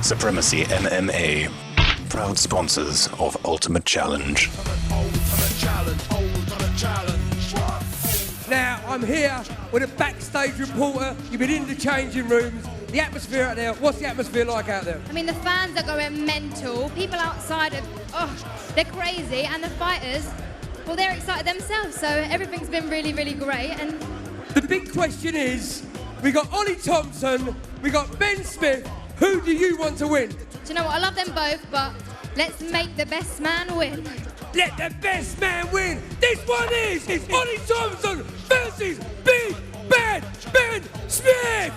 Supremacy MMA, proud sponsors of Ultimate Challenge. Now, I'm here with a backstage reporter. You've been in the changing rooms. The atmosphere out there, what's the atmosphere like out there? I mean, the fans are going mental. People outside they're crazy. And the fighters, well, they're excited themselves. So everything's been really, really great. And the big question is, we got Oli Thompson, we got Ben Smith. Who do you want to win? Do you know what? I love them both, but let's make the best man win. Let the best man win. This one is Oli Thompson versus Big Bad Ben Smith.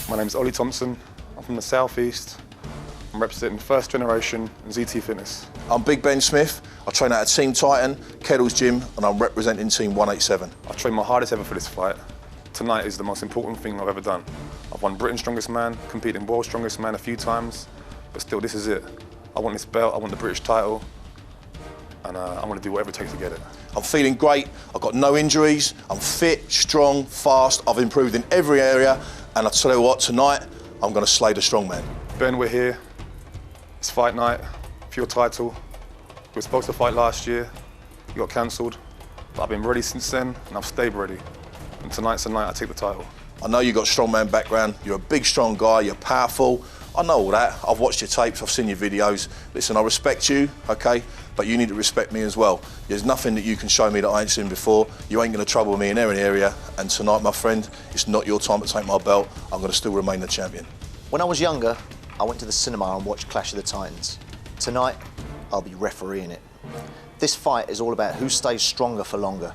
My name's Oli Thompson. I'm from the Southeast. I'm representing First Generation and ZT Fitness. I'm Big Ben Smith. I train out at Team Titan, Kettle's Gym, and I'm representing Team 187. I've trained my hardest ever for this fight. Tonight is the most important thing I've ever done. I've won Britain's Strongest Man, competed in World's Strongest Man a few times, but still, this is it. I want this belt, I want the British title, and I'm going to do whatever it takes to get it. I'm feeling great. I've got no injuries. I'm fit, strong, fast. I've improved in every area, and I tell you what, tonight I'm going to slay the strongman. Ben, we're here. It's fight night for your title. We were supposed to fight last year. You got cancelled, but I've been ready since then, and I've stayed ready. And tonight's the night I take the title. I know you've got strongman background. You're a big, strong guy. You're powerful. I know all that. I've watched your tapes. I've seen your videos. Listen, I respect you, okay? But you need to respect me as well. There's nothing that you can show me that I ain't seen before. You ain't going to trouble me in any area. And tonight, my friend, it's not your time to take my belt. I'm going to still remain the champion. When I was younger, I went to the cinema and watched Clash of the Titans. Tonight, I'll be refereeing it. This fight is all about who stays stronger for longer.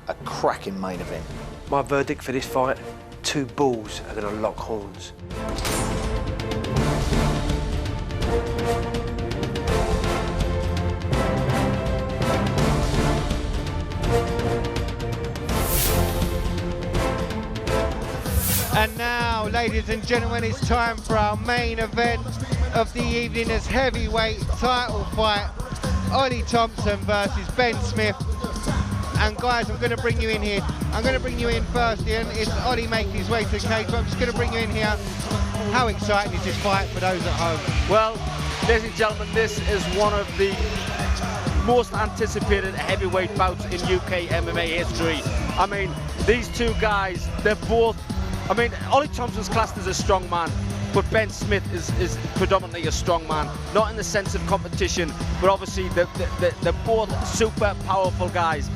A cracking main event. My verdict for this fight, 2 bulls are going to lock horns. And now, ladies and gentlemen, it's time for our main event of the evening as heavyweight title fight. Oli Thompson versus Ben Smith. And guys, I'm going to bring you in here. I'm going to bring you in first, Ian. It's Oli making his way to the cage, but I'm just going to bring you in here. How exciting is this fight for those at home? Well, ladies and gentlemen, this is one of the most anticipated heavyweight bouts in UK MMA history. I mean, these two guys, they're both... I mean, Oli Thompson's classed as a strong man, but Ben Smith is predominantly a strong man, not in the sense of competition, but obviously they're both super powerful guys.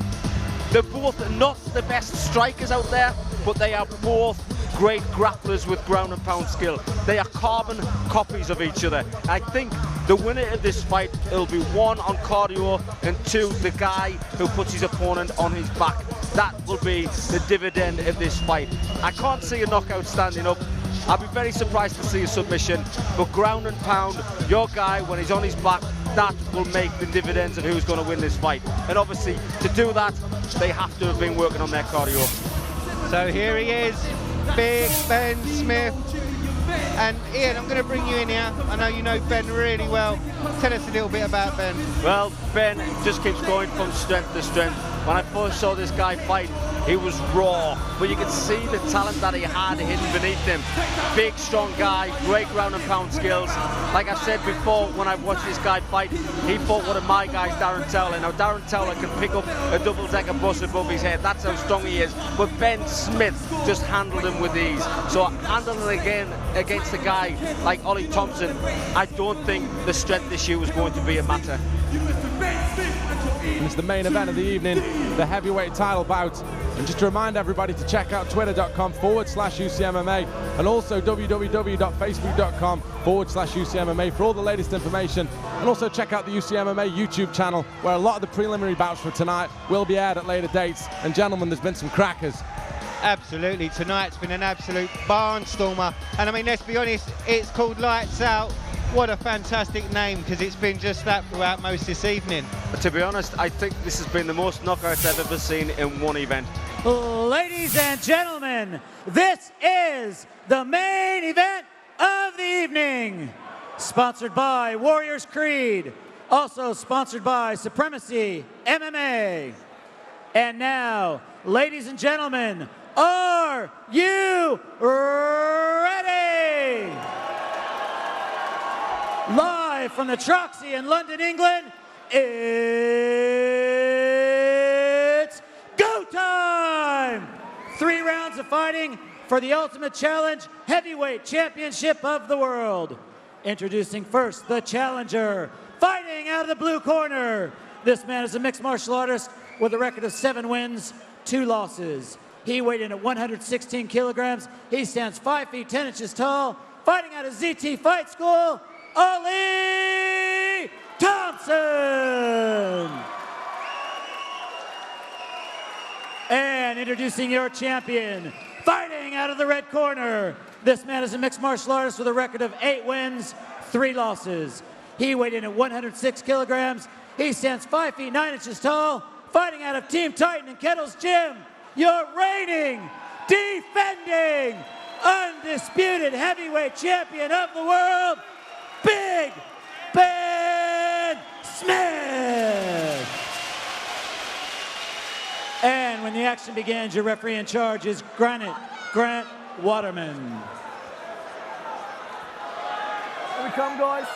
They're both not the best strikers out there, but they are both great grapplers with ground and pound skill. They are carbon copies of each other. I think the winner of this fight, it'll be 1 on cardio and 2 the guy who puts his opponent on his back. That will be the dividend of this fight. I can't see a knockout standing up. I'd be very surprised to see a submission, but ground and pound, your guy, when he's on his back, that will make the dividends of who's going to win this fight. And obviously, to do that, they have to have been working on their cardio. So here he is, Big Ben Smith. And Ian, I'm going to bring you in here. I know you know Ben really well. Tell us a little bit about Ben. Well, Ben just keeps going from strength to strength. When I first saw this guy fight, he was raw, but you could see the talent that he had hidden beneath him. Big, strong guy, great ground and pound skills. Like I said before, when I watched this guy fight, he fought one of my guys, Darren Towler. Now, Darren Towler can pick up a double-decker bus above his head. That's how strong he is. But Ben Smith just handled him with ease. So handling it again against a guy like Oli Thompson, I don't think the strength issue is going to be a matter. And it's the main event of the evening, the heavyweight title bout. And just to remind everybody to check out twitter.com/UCMMA and also www.facebook.com/UCMMA for all the latest information. And also check out the UCMMA YouTube channel, where a lot of the preliminary bouts for tonight will be aired at later dates. And gentlemen, there's been some crackers. Absolutely, tonight's been an absolute barnstormer. And I mean, let's be honest, it's called Lights Out. What a fantastic name, because it's been just that throughout most this evening. To be honest, I think this has been the most knockouts I've ever seen in one event. Ladies and gentlemen, this is the main event of the evening. Sponsored by Warriors Creed, also sponsored by Supremacy MMA. And now, ladies and gentlemen, are you ready? live from the Troxy in London, England, it's go time! 3 rounds of fighting for the Ultimate Challenge Heavyweight Championship of the World. Introducing first the challenger, fighting out of the blue corner. This man is a mixed martial artist with a record of 7 wins, 2 losses. He weighed in at 116 kilograms. He stands 5 feet 10 inches tall. Fighting out of ZT Fight School, Oli Thompson. And introducing your champion, fighting out of the red corner. This man is a mixed martial artist with a record of 8 wins, 3 losses. He weighed in at 106 kilograms. He stands 5 feet 9 inches tall. Fighting out of Team Titan in Kettle's Gym, your reigning, defending, undisputed heavyweight champion of the world, Big Ben Smith. And when the action begins, your referee in charge is Grant Waterman. Here we come, guys.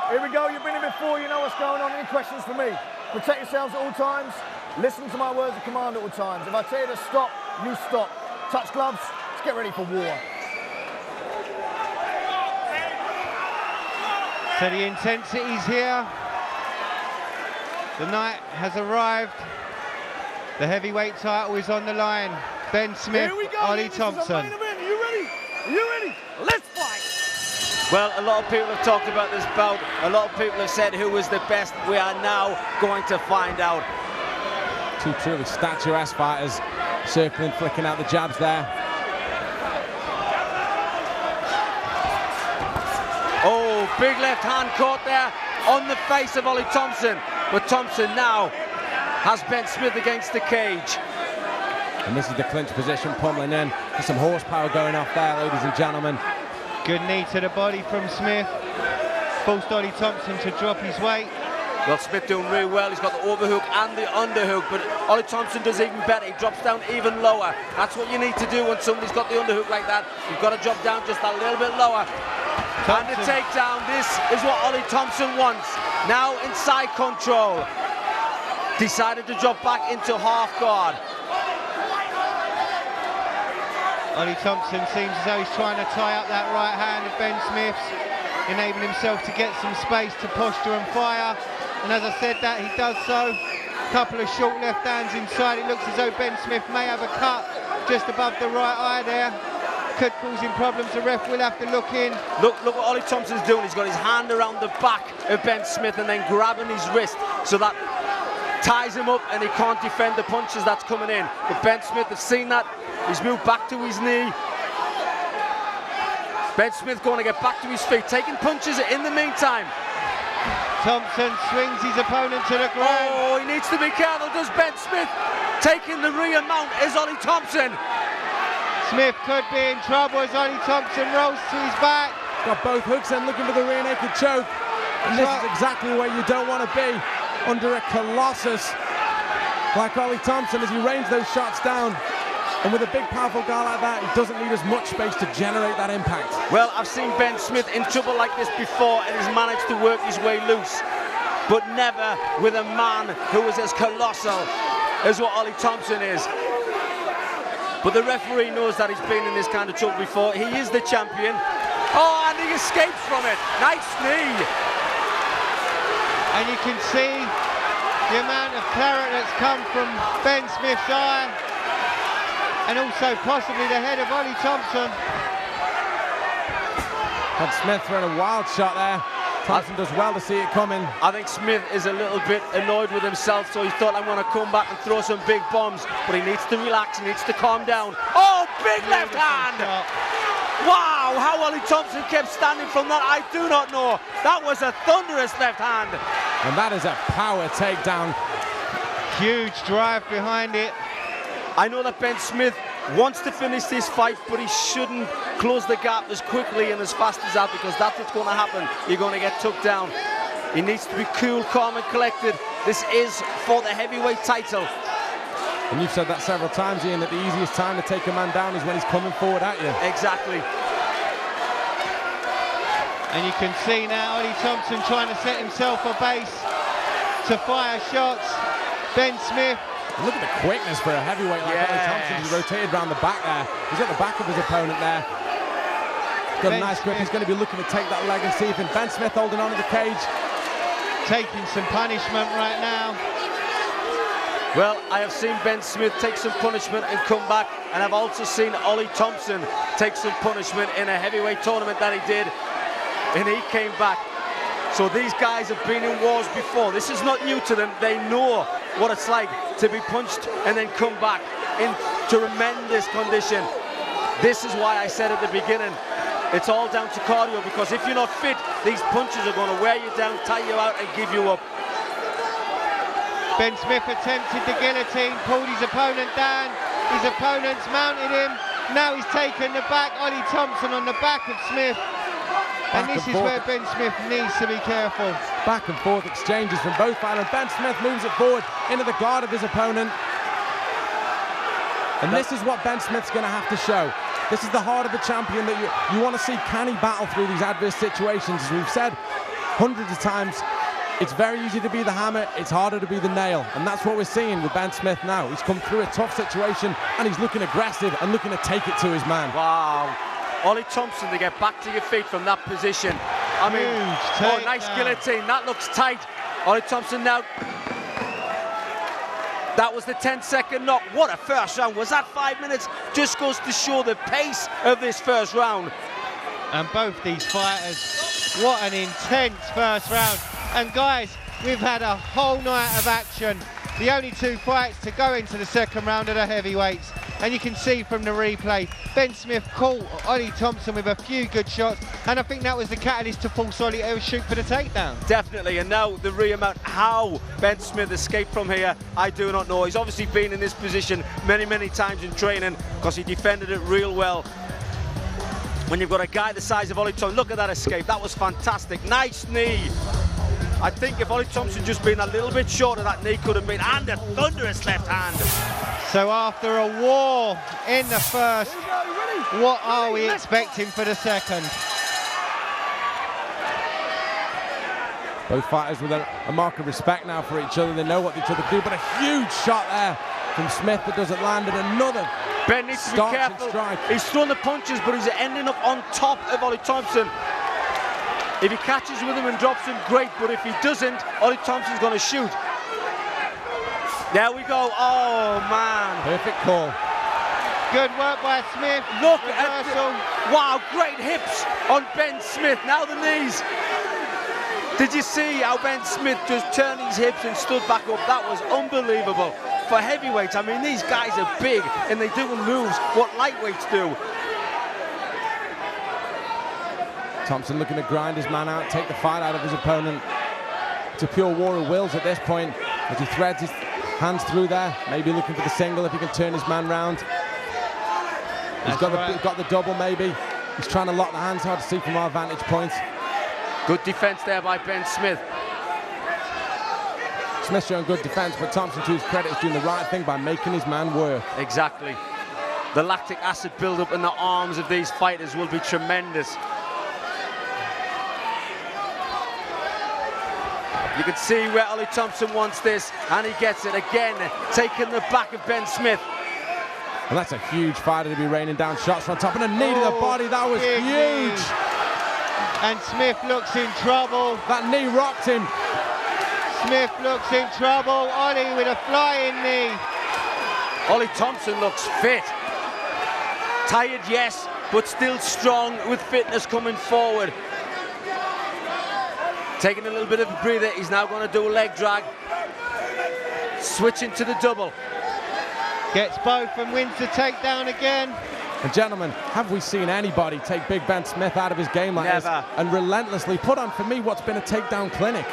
Here we go. You've been here before. You know what's going on. Any questions for me? Protect yourselves at all times. Listen to my words of command at all times. If I tell you to stop, you stop. Touch gloves. Let's get ready for war. So the intensity's here. The night has arrived. The heavyweight title is on the line. Ben Smith, Oli Thompson. Are you ready? Are you ready? Let's fight. Well, a lot of people have talked about this bout. A lot of people have said who was the best. We are now going to find out. 2 truly statuesque fighters, circling, flicking out the jabs there. Oh, big left hand caught there on the face of Oli Thompson. But Thompson now has Ben Smith against the cage. And this is the clinch position, pummeling in. There's some horsepower going off there, ladies and gentlemen. Good knee to the body from Smith. Forced Oli Thompson to drop his weight. Well, Smith doing really well. He's got the overhook and the underhook, but Oli Thompson does even better. He drops down even lower. That's what you need to do when somebody's got the underhook like that. You've got to drop down just a little bit lower. Thompson. And the takedown. This is what Oli Thompson wants. Now inside control. Decided to drop back into half guard. Oli Thompson seems as though he's trying to tie up that right hand of Ben Smith's, enabling himself to get some space to posture and fire. And as I said that, he does so. A couple of short left hands inside. It looks as though Ben Smith may have a cut just above the right eye there. Could cause him problems. The ref will have to look in. Look what Oli Thompson's doing. He's got his hand around the back of Ben Smith and then grabbing his wrist, so that ties him up and he can't defend the punches that's coming in. But Ben Smith has seen that. He's moved back to his knee. Ben Smith going to get back to his feet, taking punches in the meantime. Thompson swings his opponent to the ground. Oh, he needs to be careful. Does Ben Smith taking the rear mount is Oli Thompson. Smith could be in trouble as Oli Thompson rolls to his back. Got both hooks in, looking for the rear naked choke. And this is exactly where you don't want to be, under a colossus like Oli Thompson as he rains those shots down. And with a big, powerful guy like that, he doesn't need as much space to generate that impact. Well, I've seen Ben Smith in trouble like this before and has managed to work his way loose, but never with a man who is as colossal as what Oli Thompson is. But the referee knows that he's been in this kind of trouble before. He is the champion. Oh, and he escapes from it. Nice knee. And you can see the amount of claret that's come from Ben Smith's eye, and also possibly the head of Oli Thompson. Had Smith throwing a wild shot there. Thompson does well to see it coming. I think Smith is a little bit annoyed with himself, so he thought, I'm going to come back and throw some big bombs, but he needs to relax, he needs to calm down. Oh, big left hand! Wow, how Oli Thompson kept standing from that, I do not know. That was a thunderous left hand. And that is a power takedown. Huge drive behind it. I know that Ben Smith wants to finish this fight, but he shouldn't close the gap as quickly and as fast as that, because that's what's going to happen. You're going to get took down. He needs to be cool, calm and collected. This is for the heavyweight title. And you've said that several times, Ian, that the easiest time to take a man down is when he's coming forward at you. Exactly. And you can see now Oli Thompson trying to set himself a base to fire shots. Ben Smith. Look at the quickness for a heavyweight like Oli Thompson. He's rotated around the back there. He's at the back of his opponent there. Got a nice grip. He's going to be looking to take that leg and see if Ben Smith holding on to the cage. Taking some punishment right now. Well, I have seen Ben Smith take some punishment and come back, and I've also seen Oli Thompson take some punishment in a heavyweight tournament that he did, and he came back. So these guys have been in wars before. This is not new to them. They know what it's like to be punched and then come back in tremendous condition. This is why I said at the beginning, it's all down to cardio, because if you're not fit, these punches are going to wear you down, tie you out and give you up. Ben Smith attempted the guillotine, pulled his opponent down. His opponent's mounted him. Now he's taken the back. Oli Thompson on the back of Smith. And this is where Ben Smith needs to be careful. Back and forth exchanges from both fighters. Ben Smith moves it forward into the guard of his opponent. And this is what Ben Smith's going to have to show. This is the heart of a champion that you want to see. Can he battle through these adverse situations? As we've said hundreds of times, it's very easy to be the hammer, it's harder to be the nail. And that's what we're seeing with Ben Smith now. He's come through a tough situation and he's looking aggressive and looking to take it to his man. Wow. Oli Thompson to get back to your feet from that position. I mean, oh, nice guillotine. That looks tight. Oli Thompson now. That was the 10-second knock. What a first round. Was that 5 minutes? Just goes to show the pace of this first round. And both these fighters, what an intense first round. And guys, we've had a whole night of action. The only two fights to go into the second round are the heavyweights. And you can see from the replay, Ben Smith caught Oli Thompson with a few good shots, and I think that was the catalyst to force Oli to shoot for the takedown. Definitely, and now the reamount, how Ben Smith escaped from here, I do not know. He's obviously been in this position many, many times in training because he defended it real well. When you've got a guy the size of Oli Thompson, look at that escape, that was fantastic. Nice knee. I think if Oli Thompson just been a little bit shorter, that knee could have been, and a thunderous left hand. So after a war in the first, what are we expecting for the second? Both fighters with a mark of respect now for each other. They know what each other do, but a huge shot there from Smith that doesn't land, and another. Ben needs to be careful. He's throwing the punches, but he's ending up on top of Oli Thompson. If he catches with him and drops him, great, but if he doesn't, Oli Thompson's going to shoot. There we go. Oh, man. Perfect call. Good work by Smith. Look at wow, great hips on Ben Smith. Now the knees. Did you see how Ben Smith just turned his hips and stood back up? That was unbelievable. For heavyweights, I mean, these guys are big and they do moves what lightweights do. Thompson looking to grind his man out, take the fight out of his opponent. It's a pure war of wills at this point as he threads his hands through there, maybe looking for the single if he can turn his man round. He's got the double maybe. He's trying to lock the hands, hard to see from our vantage point. Good defense there by Ben Smith. Smith showing good defense, but Thompson, to his credit, is doing the right thing by making his man work. Exactly. The lactic acid buildup in the arms of these fighters will be tremendous. You can see where Oli Thompson wants this, and he gets it again, taking the back of Ben Smith. And that's a huge fighter to be raining down shots from top, and a knee to the body. That was huge. And Smith looks in trouble. That knee rocked him. Smith looks in trouble. Oli with a flying knee. Oli Thompson looks fit. Tired, yes, but still strong with fitness coming forward. Taking a little bit of a breather. He's now going to do a leg drag. Switching to the double. Gets both and wins the takedown again. And gentlemen, have we seen anybody take Big Ben Smith out of his game like this and relentlessly put on, for me, what's been a takedown clinic?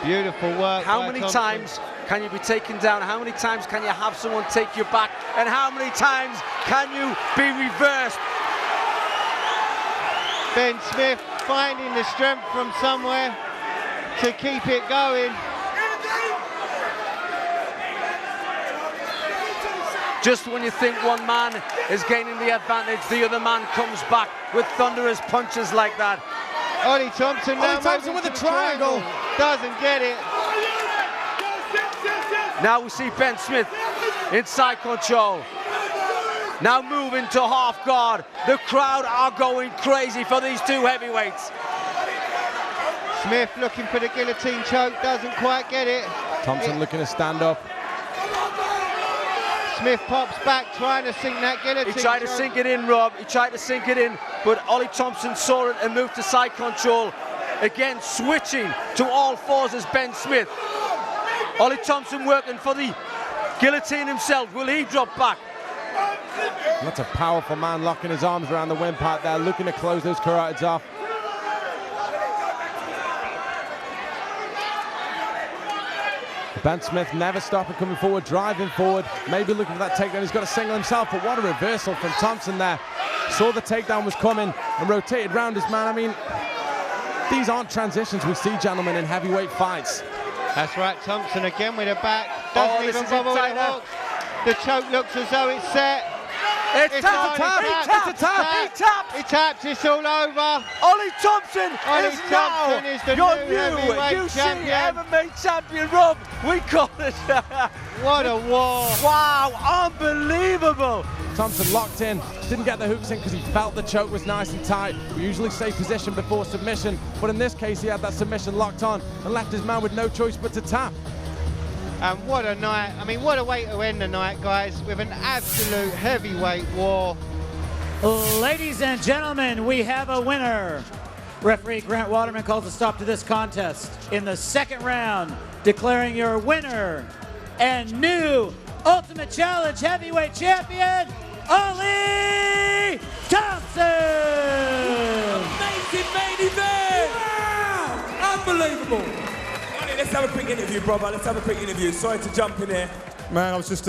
Beautiful work. How many times can you be taken down? How many times can you have someone take you back? And how many times can you be reversed? Ben Smith finding the strength from somewhere to keep it going. Just when you think one man is gaining the advantage, the other man comes back with thunderous punches like that. Oli Thompson now Oli Thompson with a triangle. Doesn't get it. Now we see Ben Smith in side control. Now moving to half guard. The crowd are going crazy for these two heavyweights. Smith looking for the guillotine choke, doesn't quite get it. Thompson looking to stand up. Smith pops back, trying to sink that guillotine. He tried to sink it in, Rob. He tried to sink it in, but Oli Thompson saw it and moved to side control. Again, switching to all fours as Ben Smith. Oli Thompson working for the guillotine himself. Will he drop back? That's a powerful man locking his arms around the windpipe there, looking to close those carotids off. Ben Smith never stopping, coming forward, driving forward, maybe looking for that takedown. He's got a single himself, but what a reversal from Thompson there. Saw the takedown was coming and rotated round his man. I mean, these aren't transitions we see, gentlemen, in heavyweight fights. That's right, Thompson again with a back. Doesn't even bother with the hook. The choke looks as though it's set. It's tapped. He taps. It's all over. Oli Thompson is now is the your new heavyweight champion. UCMMA champion, Rob. We call it. What a war. Wow, unbelievable. Thompson locked in, didn't get the hooks in because he felt the choke was nice and tight. We usually say position before submission, but in this case he had that submission locked on and left his man with no choice but to tap. And what a night. I mean, what a way to end the night, guys, with an absolute heavyweight war. Ladies and gentlemen, we have a winner. Referee Grant Waterman calls a stop to this contest in the second round, declaring your winner and new Ultimate Challenge heavyweight champion, Oli Thompson! Amazing main event! Wow! Unbelievable! Oli, let's have a quick interview, brother. Let's have a quick interview. Sorry to jump in here. Man, I was just,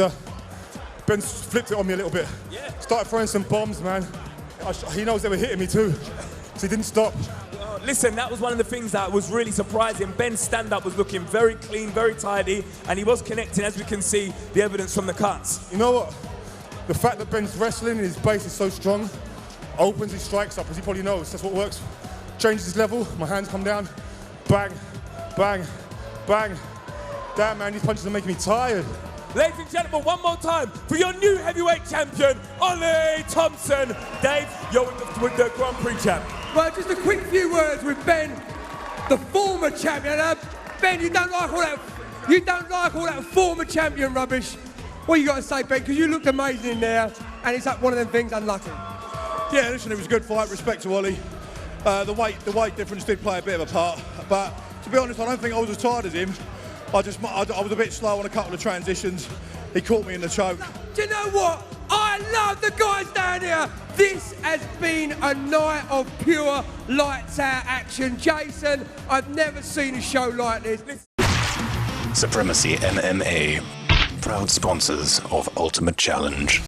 Ben flipped it on me a little bit. Yeah. Started throwing some bombs, man. He knows they were hitting me too, so he didn't stop. Listen, that was one of the things that was really surprising. Ben's stand-up was looking very clean, very tidy, and he was connecting, as we can see, the evidence from the cuts. You know what? The fact that Ben's wrestling, his base is so strong, opens his strikes up, as he probably knows. That's what works. Changes his level, my hands come down, bang, bang, bang. Damn, man, these punches are making me tired. Ladies and gentlemen, one more time for your new heavyweight champion, Oli Thompson. Dave, you're with the Grand Prix champ. Right, just a quick few words with Ben, the former champion. Ben, you don't like all that former champion rubbish. What you got to say, Ben? Because you looked amazing in there, and it's like one of them things unlucky. Yeah, listen, it was a good fight. Respect to Oli. The weight difference did play a bit of a part, but to be honest, I don't think I was as tired as him. I was a bit slow on a couple of transitions. He caught me in the choke. Do you know what? I love the guys down here. This has been a night of pure lights out action. Jason, I've never seen a show like this. Supremacy MMA, proud sponsors of Ultimate Challenge.